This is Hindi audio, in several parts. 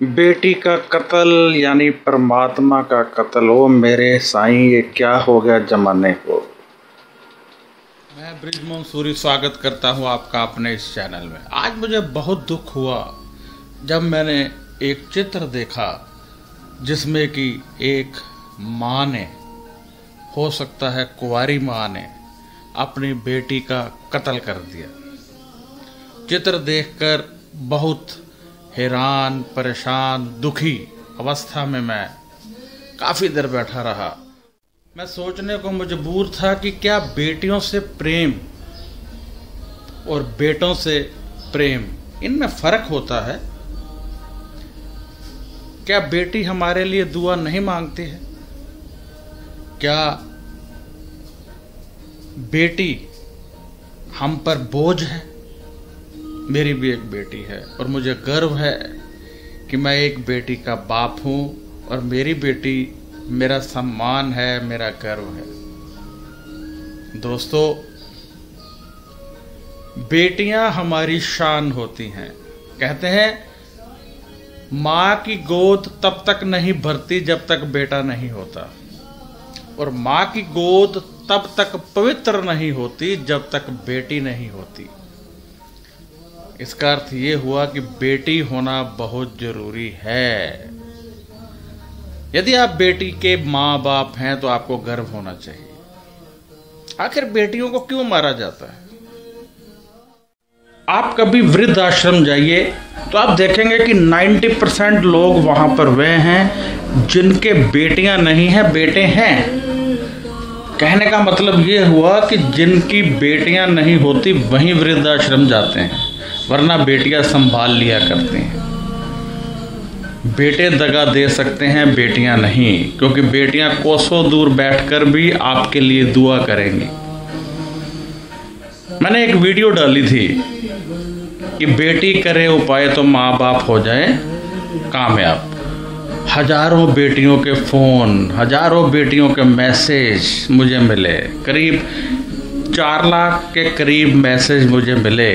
बेटी का कत्ल यानी परमात्मा का कत्ल। ओ मेरे साईं, ये क्या हो गया जमाने को। मैं ब्रिजमोहन सूरी स्वागत करता हूँ आपका अपने इस चैनल में। आज मुझे बहुत दुख हुआ जब मैंने एक चित्र देखा जिसमें कि एक माँ ने, हो सकता है कुंवारी माँ ने, अपनी बेटी का कत्ल कर दिया। चित्र देखकर बहुत हैरान, परेशान, दुखी अवस्था में मैं काफ़ी देर बैठा रहा। मैं सोचने को मजबूर था कि क्या बेटियों से प्रेम और बेटों से प्रेम, इनमें फ़र्क होता है? क्या बेटी हमारे लिए दुआ नहीं मांगती है? क्या बेटी हम पर बोझ है? मेरी भी एक बेटी है और मुझे गर्व है कि मैं एक बेटी का बाप हूँ और मेरी बेटी मेरा सम्मान है, मेरा गर्व है। दोस्तों, बेटियां हमारी शान होती हैं। कहते हैं माँ की गोद तब तक नहीं भरती जब तक बेटा नहीं होता, और माँ की गोद तब तक पवित्र नहीं होती जब तक बेटी नहीं होती। इसका अर्थ ये हुआ कि बेटी होना बहुत जरूरी है। यदि आप बेटी के माँ बाप हैं तो आपको गर्व होना चाहिए। आखिर बेटियों को क्यों मारा जाता है? आप कभी वृद्ध आश्रम जाइए तो आप देखेंगे कि 90% लोग वहां पर वे हैं जिनके बेटियां नहीं हैं, बेटे हैं। कहने का मतलब ये हुआ कि जिनकी बेटियां नहीं होती वहीं वृद्ध आश्रम जाते हैं, वरना बेटियां संभाल लिया करती हैं। बेटे दगा दे सकते हैं, बेटियां नहीं, क्योंकि बेटियां कोसों दूर बैठकर भी आपके लिए दुआ करेंगी। मैंने एक वीडियो डाली थी कि बेटी करे उपाय तो माँ बाप हो जाए कामयाब। हजारों बेटियों के फ़ोन, हजारों बेटियों के मैसेज मुझे मिले। करीब 4 लाख के करीब मैसेज मुझे मिले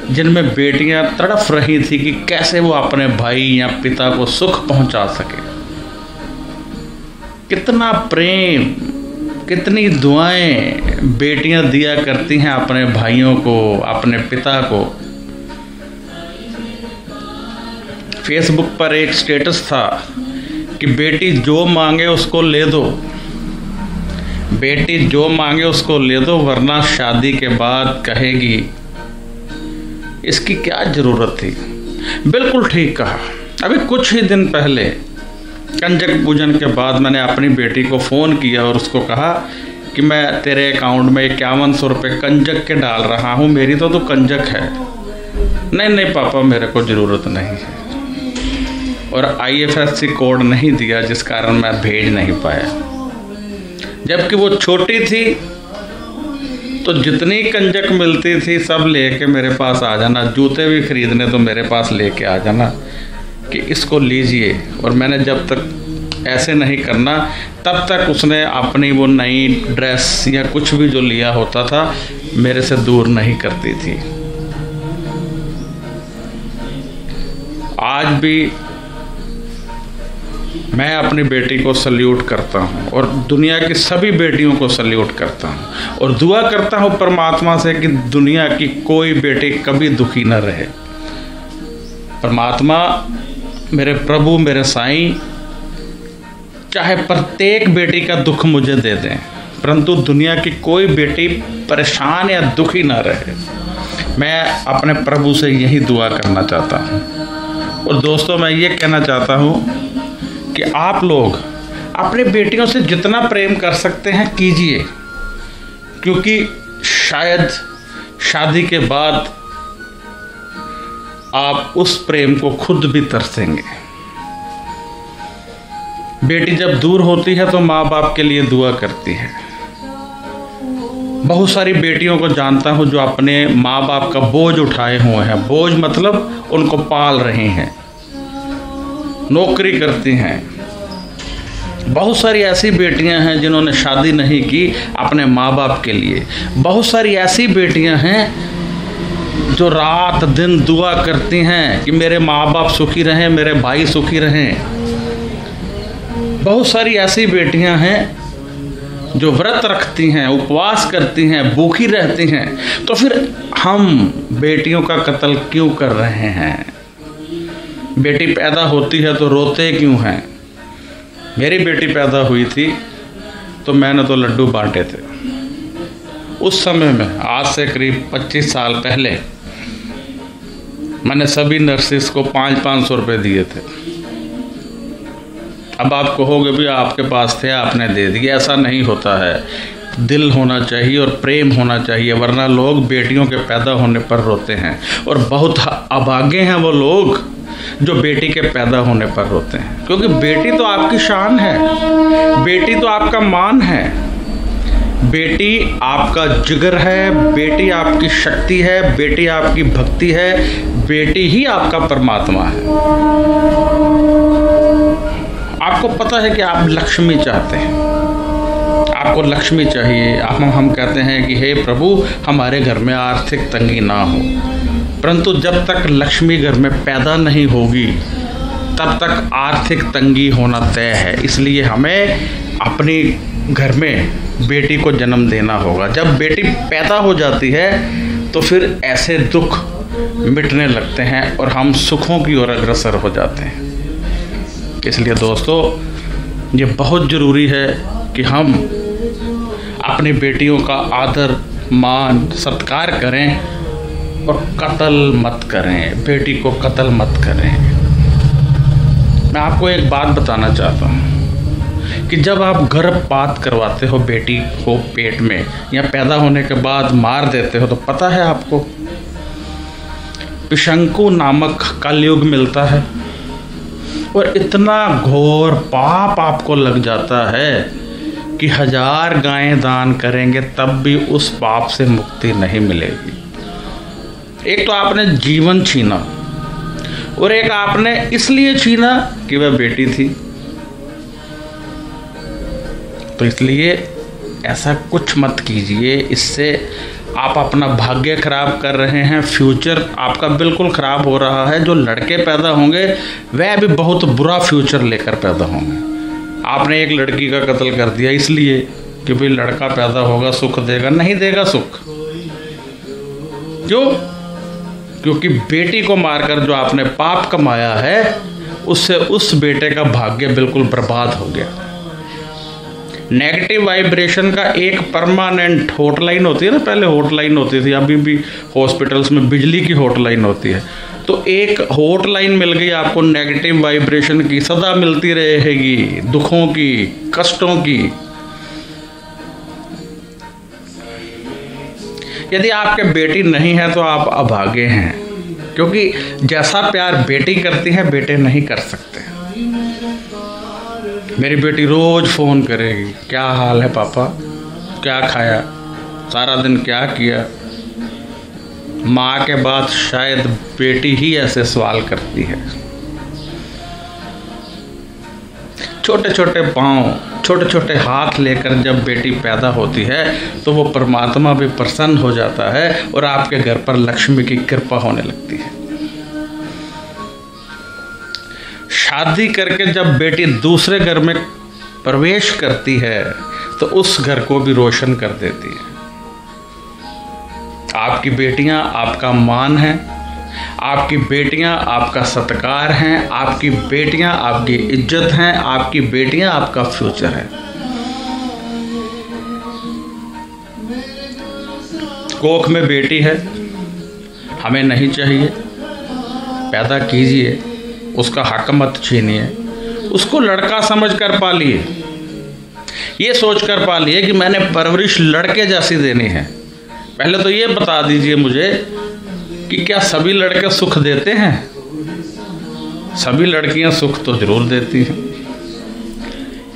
जिनमें बेटियां तड़फ रही थी कि कैसे वो अपने भाई या पिता को सुख पहुंचा सके। कितना प्रेम, कितनी दुआएं बेटियां दिया करती हैं अपने भाइयों को, अपने पिता को। फेसबुक पर एक स्टेटस था कि बेटी जो मांगे उसको ले दो, बेटी जो मांगे उसको ले दो, वरना शादी के बाद कहेगी इसकी क्या ज़रूरत थी। बिल्कुल ठीक कहा। अभी कुछ ही दिन पहले कंजक पूजन के बाद मैंने अपनी बेटी को फ़ोन किया और उसको कहा कि मैं तेरे अकाउंट में 5100 रुपये कंजक के डाल रहा हूँ, मेरी तो तू कंजक है। नहीं नहीं पापा, मेरे को ज़रूरत नहीं है। और IFSC कोड नहीं दिया, जिस कारण मैं भेज नहीं पाया। जबकि वो छोटी थी तो जितनी कंजक मिलती थी सब लेके मेरे पास आ जाना। जूते भी खरीदने तो मेरे पास लेके आ जाना कि इसको लीजिए। और मैंने जब तक ऐसे नहीं करना तब तक उसने अपनी वो नई ड्रेस या कुछ भी जो लिया होता था मेरे से दूर नहीं करती थी। आज भी मैं अपनी बेटी को सल्यूट करता हूँ और दुनिया की सभी बेटियों को सल्यूट करता हूँ और दुआ करता हूँ परमात्मा से कि दुनिया की कोई बेटी कभी दुखी न रहे। परमात्मा, मेरे प्रभु, मेरे साईं, चाहे प्रत्येक बेटी का दुख मुझे दे दें, परंतु दुनिया की कोई बेटी परेशान या दुखी ना रहे। मैं अपने प्रभु से यही दुआ करना चाहता हूँ। और दोस्तों, मैं ये कहना चाहता हूँ कि आप लोग अपनी बेटियों से जितना प्रेम कर सकते हैं कीजिए, क्योंकि शायद शादी के बाद आप उस प्रेम को खुद भी तरसेंगे। बेटी जब दूर होती है तो माँ बाप के लिए दुआ करती है। बहुत सारी बेटियों को जानता हूँ जो अपने माँ बाप का बोझ उठाए हुए हैं। बोझ मतलब उनको पाल रही हैं, नौकरी करती हैं। बहुत सारी ऐसी बेटियां हैं जिन्होंने शादी नहीं की अपने माँ बाप के लिए। बहुत सारी ऐसी बेटियां हैं जो रात दिन दुआ करती हैं कि मेरे माँ बाप सुखी रहें, मेरे भाई सुखी रहें। बहुत सारी ऐसी बेटियां हैं जो व्रत रखती हैं, उपवास करती हैं, भूखी रहती हैं। तो फिर हम बेटियों का कत्ल क्यों कर रहे हैं? बेटी पैदा होती है तो रोते क्यों हैं? मेरी बेटी पैदा हुई थी तो मैंने तो लड्डू बांटे थे। उस समय में, आज से करीब 25 साल पहले, मैंने सभी नर्सिस को 500-500 रुपये दिए थे। अब आप कहोगे भी आपके पास थे, आपने दे दिए। ऐसा नहीं होता है। दिल होना चाहिए और प्रेम होना चाहिए, वरना लोग बेटियों के पैदा होने पर रोते हैं। और बहुत अभागे हैं वो लोग जो बेटी के पैदा होने पर रोते हैं, क्योंकि बेटी तो आपकी शान है, बेटी तो आपका मान है, बेटी आपका जिगर है, बेटी आपकी शक्ति है, बेटी आपकी भक्ति है, बेटी ही आपका परमात्मा है। आपको पता है कि आप लक्ष्मी चाहते हैं, आपको लक्ष्मी चाहिए। हम कहते हैं कि हे प्रभु, हमारे घर में आर्थिक तंगी ना हो, परंतु जब तक लक्ष्मी घर में पैदा नहीं होगी तब तक आर्थिक तंगी होना तय है। इसलिए हमें अपने घर में बेटी को जन्म देना होगा। जब बेटी पैदा हो जाती है तो फिर ऐसे दुख मिटने लगते हैं और हम सुखों की ओर अग्रसर हो जाते हैं। इसलिए दोस्तों, ये बहुत ज़रूरी है कि हम अपनी बेटियों का आदर, मान, सत्कार करें और कत्ल मत करें, बेटी को कत्ल मत करें। मैं आपको एक बात बताना चाहता हूँ कि जब आप गर्भपात करवाते हो बेटी को पेट में या पैदा होने के बाद मार देते हो, तो पता है आपको पिशंकु नामक कलयुग मिलता है और इतना घोर पाप आपको लग जाता है कि 1000 गायें दान करेंगे तब भी उस पाप से मुक्ति नहीं मिलेगी। एक तो आपने जीवन छीना और एक आपने इसलिए छीना कि वह बेटी थी। तो इसलिए ऐसा कुछ मत कीजिए, इससे आप अपना भाग्य खराब कर रहे हैं, फ्यूचर आपका बिल्कुल खराब हो रहा है। जो लड़के पैदा होंगे वह भी बहुत बुरा फ्यूचर लेकर पैदा होंगे। आपने एक लड़की का कत्ल कर दिया इसलिए कि भाई लड़का पैदा होगा सुख देगा, नहीं देगा सुख। क्यों? क्योंकि बेटी को मारकर जो आपने पाप कमाया है उससे उस बेटे का भाग्य बिल्कुल बर्बाद हो गया। नेगेटिव वाइब्रेशन का एक परमानेंट हॉटलाइन होती है ना, पहले हॉटलाइन होती थी, अभी भी हॉस्पिटल्स में बिजली की हॉटलाइन होती है। तो एक हॉटलाइन मिल गई आपको नेगेटिव वाइब्रेशन की, सदा मिलती रहेगी, दुखों की, कष्टों की। यदि आपके बेटी नहीं है तो आप अभागे हैं, क्योंकि जैसा प्यार बेटी करती है बेटे नहीं कर सकते। मेरी बेटी रोज फ़ोन करेगी, क्या हाल है पापा, क्या खाया, सारा दिन क्या किया। माँ के बाद शायद बेटी ही ऐसे सवाल करती है। छोटे छोटे पाँव, छोटे छोटे हाथ लेकर जब बेटी पैदा होती है तो वो परमात्मा भी प्रसन्न हो जाता है और आपके घर पर लक्ष्मी की कृपा होने लगती है। शादी करके जब बेटी दूसरे घर में प्रवेश करती है तो उस घर को भी रोशन कर देती है। आपकी बेटियां आपका मान है, आपकी बेटियां आपका सत्कार हैं, आपकी बेटियां आपकी इज्जत हैं, आपकी बेटियां आपका फ्यूचर है। कोख में बेटी है, हमें नहीं चाहिए, पैदा कीजिए, उसका हक मत छीनिए, उसको लड़का समझकर पालिए। ये सोचकर पालिए कि मैंने परवरिश लड़के जैसी देनी है। पहले तो ये बता दीजिए मुझे कि क्या सभी लड़के सुख देते हैं? सभी लड़कियां सुख तो जरूर देती हैं।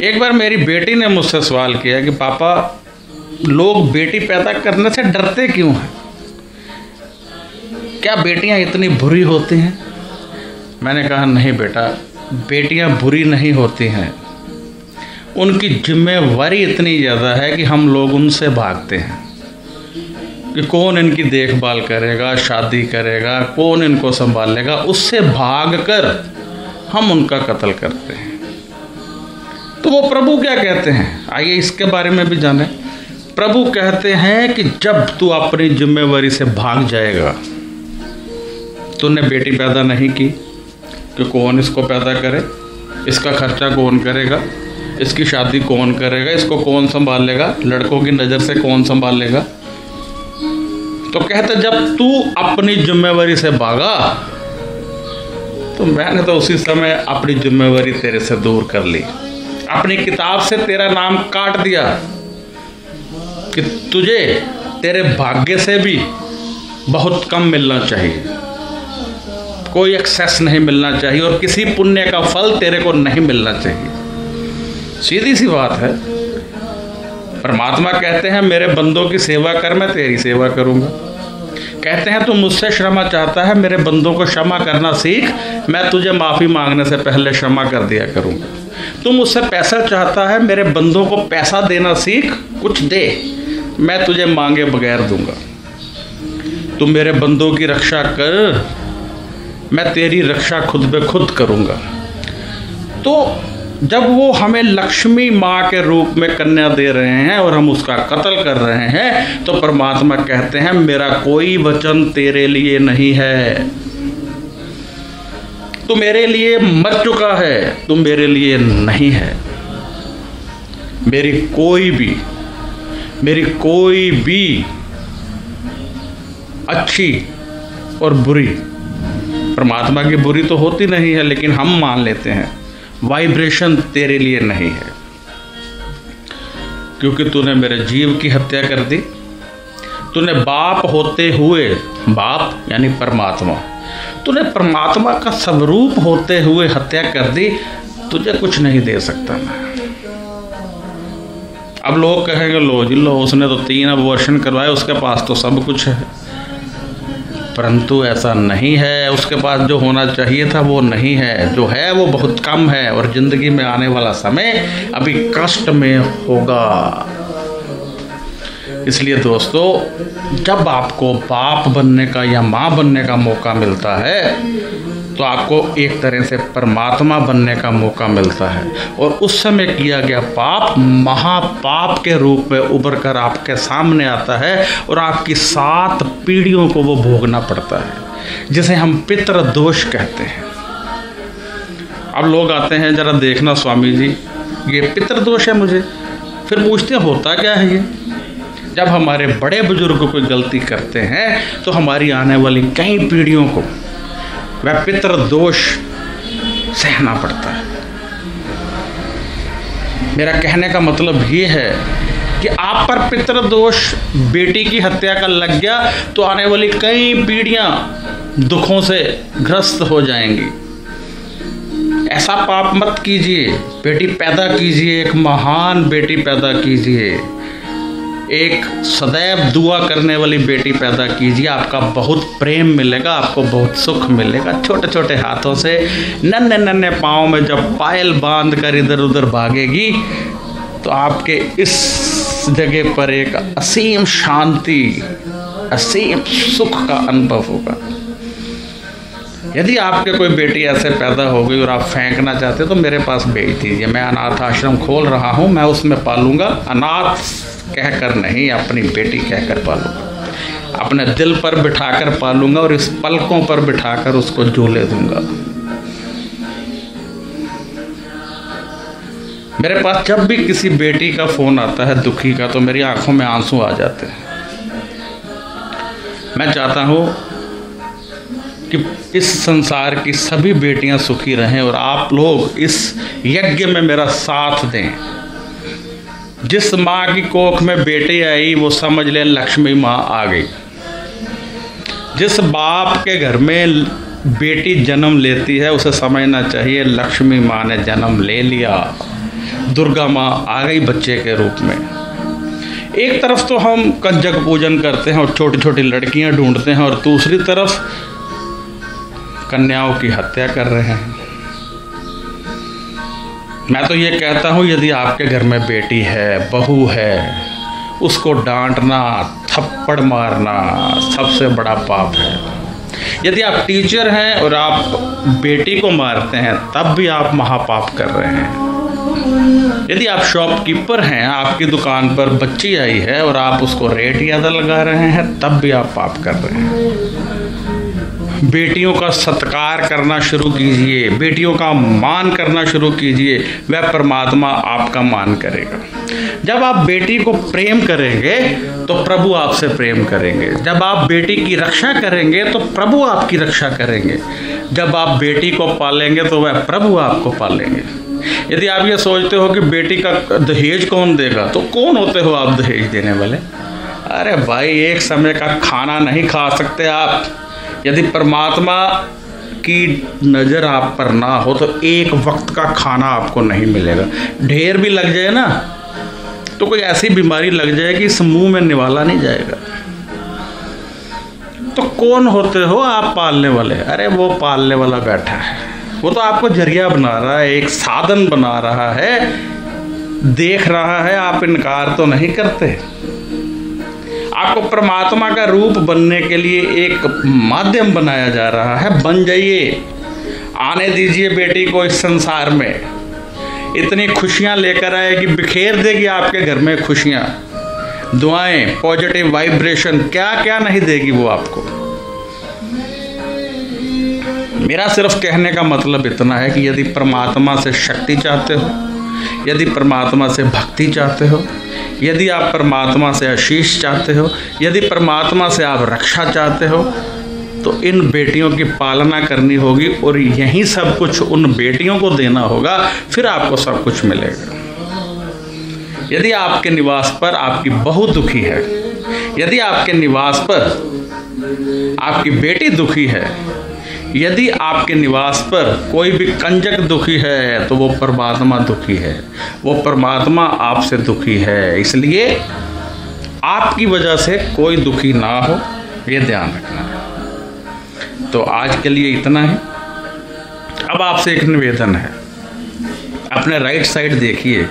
एक बार मेरी बेटी ने मुझसे सवाल किया कि पापा, लोग बेटी पैदा करने से डरते क्यों हैं? क्या बेटियां इतनी बुरी होती हैं? मैंने कहा नहीं बेटा, बेटियां बुरी नहीं होती हैं, उनकी जिम्मेवारी इतनी ज़्यादा है कि हम लोग उनसे भागते हैं। कि कौन इनकी देखभाल करेगा, शादी करेगा, कौन इनको संभालेगा, उससे भागकर हम उनका कत्ल करते हैं। तो वो प्रभु क्या कहते हैं, आइए इसके बारे में भी जानें। प्रभु कहते हैं कि जब तू अपनी जिम्मेवारी से भाग जाएगा, तूने बेटी पैदा नहीं की कि कौन इसको पैदा करे, इसका खर्चा कौन करेगा, इसकी शादी कौन करेगा, इसको कौन संभालेगा, लड़कों की नज़र से कौन संभालेगा। तो कहते जब तू अपनी जिम्मेवारी से भागा तो मैंने तो उसी समय अपनी जिम्मेवारी तेरे से दूर कर ली, अपनी किताब से तेरा नाम काट दिया कि तुझे तेरे भाग्य से भी बहुत कम मिलना चाहिए, कोई एक्सेस नहीं मिलना चाहिए और किसी पुण्य का फल तेरे को नहीं मिलना चाहिए। सीधी सी बात है। परमात्मा कहते हैं मेरे बंदों की सेवा कर, मैं तेरी सेवा करूंगा। कहते हैं तू मुझसे क्षमा चाहता है, मेरे बंदों को क्षमा करना सीख, मैं तुझे माफ़ी मांगने से पहले क्षमा कर दिया करूंगा। तू मुझसे पैसा चाहता है, मेरे बंदों को पैसा देना सीख, कुछ दे, मैं तुझे मांगे बगैर दूंगा। तू मेरे बंदों की रक्षा कर, मैं तेरी रक्षा खुद ब खुद करूंगा। तो जब वो हमें लक्ष्मी माँ के रूप में कन्या दे रहे हैं और हम उसका कत्ल कर रहे हैं, तो परमात्मा कहते हैं मेरा कोई वचन तेरे लिए नहीं है, तू मेरे लिए मर चुका है, तू मेरे लिए नहीं है। मेरी कोई भी अच्छी और बुरी, परमात्मा की बुरी तो होती नहीं है लेकिन हम मान लेते हैं, वाइब्रेशन तेरे लिए नहीं है, क्योंकि तूने मेरे जीव की हत्या कर दी। तूने बाप होते हुए, बाप यानी परमात्मा, तूने परमात्मा का स्वरूप होते हुए हत्या कर दी, तुझे कुछ नहीं दे सकता मैं। अब लोग कहेंगे लो जी लो, उसने तो 3 अबॉर्शन करवाए, उसके पास तो सब कुछ है। परंतु ऐसा नहीं है, उसके पास जो होना चाहिए था वो नहीं है, जो है वो बहुत कम है और जिंदगी में आने वाला समय अभी कष्ट में होगा। इसलिए दोस्तों, जब आपको बाप बनने का या माँ बनने का मौका मिलता है तो आपको एक तरह से परमात्मा बनने का मौका मिलता है, और उस समय किया गया पाप महापाप के रूप में उभर कर आपके सामने आता है और आपकी 7 पीढ़ियों को वो भोगना पड़ता है, जिसे हम पितृदोष कहते हैं। अब लोग आते हैं, जरा देखना स्वामी जी ये पितृदोष है मुझे, फिर पूछते हैं होता क्या है ये। जब हमारे बड़े बुजुर्ग कोई गलती करते हैं तो हमारी आने वाली कई पीढ़ियों को वह पितृदोष सहना पड़ता है। मेरा कहने का मतलब ये है कि आप पर पितृदोष बेटी की हत्या का लग गया तो आने वाली कई पीढ़ियां दुखों से ग्रस्त हो जाएंगी। ऐसा पाप मत कीजिए, बेटी पैदा कीजिए, एक महान बेटी पैदा कीजिए, एक सदैव दुआ करने वाली बेटी पैदा कीजिए, आपका बहुत प्रेम मिलेगा, आपको बहुत सुख मिलेगा। छोटे छोटे हाथों से, नन्हे नन्हे पाँव में जब पायल बांध कर इधर उधर भागेगी तो आपके इस जगह पर एक असीम शांति, असीम सुख का अनुभव होगा। यदि आपके कोई बेटी ऐसे पैदा हो गई और आप फेंकना चाहते तो मेरे पास भेज दीजिए, मैं अनाथ आश्रम खोल रहा हूँ, मैं उसमें पालूंगा। अनाथ कहकर नहीं, अपनी बेटी कहकर पालूंगा, अपने दिल पर बिठाकर पालूंगा और इस पलकों पर बिठाकर उसको झूले दूंगा। मेरे पास जब भी किसी बेटी का फोन आता है दुखी का, तो मेरी आंखों में आंसू आ जाते हैं। मैं चाहता हूं कि इस संसार की सभी बेटियां सुखी रहें और आप लोग इस यज्ञ में मेरा साथ दें। जिस माँ की कोख में बेटी आई वो समझ ले लक्ष्मी माँ आ गई। जिस बाप के घर में बेटी जन्म लेती है उसे समझना चाहिए लक्ष्मी माँ ने जन्म ले लिया, दुर्गा माँ आ गई बच्चे के रूप में। एक तरफ तो हम कंजक पूजन करते हैं और छोटी छोटी लड़कियां ढूंढते हैं और दूसरी तरफ कन्याओं की हत्या कर रहे हैं। मैं तो ये कहता हूँ यदि आपके घर में बेटी है, बहू है, उसको डांटना, थप्पड़ मारना सबसे बड़ा पाप है। यदि आप टीचर हैं और आप बेटी को मारते हैं तब भी आप महापाप कर रहे हैं। यदि आप शॉपकीपर हैं, आपकी दुकान पर बच्ची आई है और आप उसको रेट ज़्यादा लगा रहे हैं तब भी आप पाप कर रहे हैं। बेटियों का सत्कार करना शुरू कीजिए, बेटियों का मान करना शुरू कीजिए, वह परमात्मा आपका मान करेगा। जब आप बेटी को प्रेम करेंगे तो प्रभु आपसे प्रेम करेंगे। जब आप बेटी की रक्षा करेंगे तो प्रभु आपकी रक्षा करेंगे। जब आप बेटी को पालेंगे तो वह प्रभु आपको पालेंगे। यदि आप ये सोचते हो कि बेटी का दहेज कौन देगा, तो कौन होते हो आप दहेज देने वाले? अरे भाई, एक समय का खाना नहीं खा सकते आप। यदि परमात्मा की नज़र आप पर ना हो तो एक वक्त का खाना आपको नहीं मिलेगा। ढेर भी लग जाए ना तो कोई ऐसी बीमारी लग जाए कि इस मुंह में निवाला नहीं जाएगा। तो कौन होते हो आप पालने वाले? अरे वो पालने वाला बैठा है, वो तो आपको जरिया बना रहा है, एक साधन बना रहा है, देख रहा है, आप इनकार तो नहीं करते। आपको परमात्मा का रूप बनने के लिए एक माध्यम बनाया जा रहा है। बन जाइए, आने दीजिए बेटी को इस संसार में। इतनी खुशियां लेकर आएगी, बिखेर देगी आपके घर में खुशियां, दुआएं, पॉजिटिव वाइब्रेशन, क्या क्या नहीं देगी वो आपको। मेरा सिर्फ कहने का मतलब इतना है कि यदि परमात्मा से शक्ति चाहते हो, यदि परमात्मा से भक्ति चाहते हो, यदि आप परमात्मा से आशीष चाहते हो, यदि परमात्मा से आप रक्षा चाहते हो, तो इन बेटियों की पालना करनी होगी और यही सब कुछ उन बेटियों को देना होगा, फिर आपको सब कुछ मिलेगा। यदि आपके निवास पर आपकी बहू दुखी है, यदि आपके निवास पर आपकी बेटी दुखी है, यदि आपके निवास पर कोई भी कंजक दुखी है तो वो परमात्मा दुखी है, वो परमात्मा आपसे दुखी है। इसलिए आपकी वजह से कोई दुखी ना हो, ये ध्यान रखना है। तो आज के लिए इतना ही। अब आपसे एक निवेदन है, अपने राइट साइड देखिए,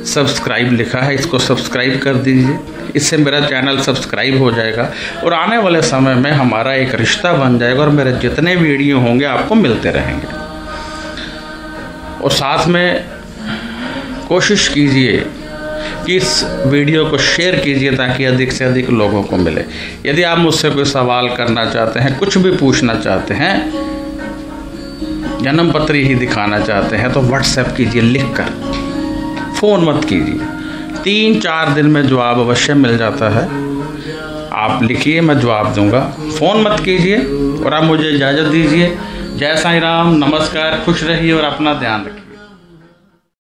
सब्सक्राइब लिखा है, इसको सब्सक्राइब कर दीजिए। इससे मेरा चैनल सब्सक्राइब हो जाएगा और आने वाले समय में हमारा एक रिश्ता बन जाएगा और मेरे जितने वीडियो होंगे आपको मिलते रहेंगे। और साथ में कोशिश कीजिए कि इस वीडियो को शेयर कीजिए ताकि अधिक से अधिक लोगों को मिले। यदि आप मुझसे कोई सवाल करना चाहते हैं, कुछ भी पूछना चाहते हैं, जन्म पत्री ही दिखाना चाहते हैं, तो व्हाट्सएप कीजिए लिखकर, फ़ोन मत कीजिए। 3-4 दिन में जवाब अवश्य मिल जाता है। आप लिखिए, मैं जवाब दूंगा। फ़ोन मत कीजिए और आप मुझे इजाज़त दीजिए। जय साईं राम, नमस्कार, खुश रहिए और अपना ध्यान रखिए।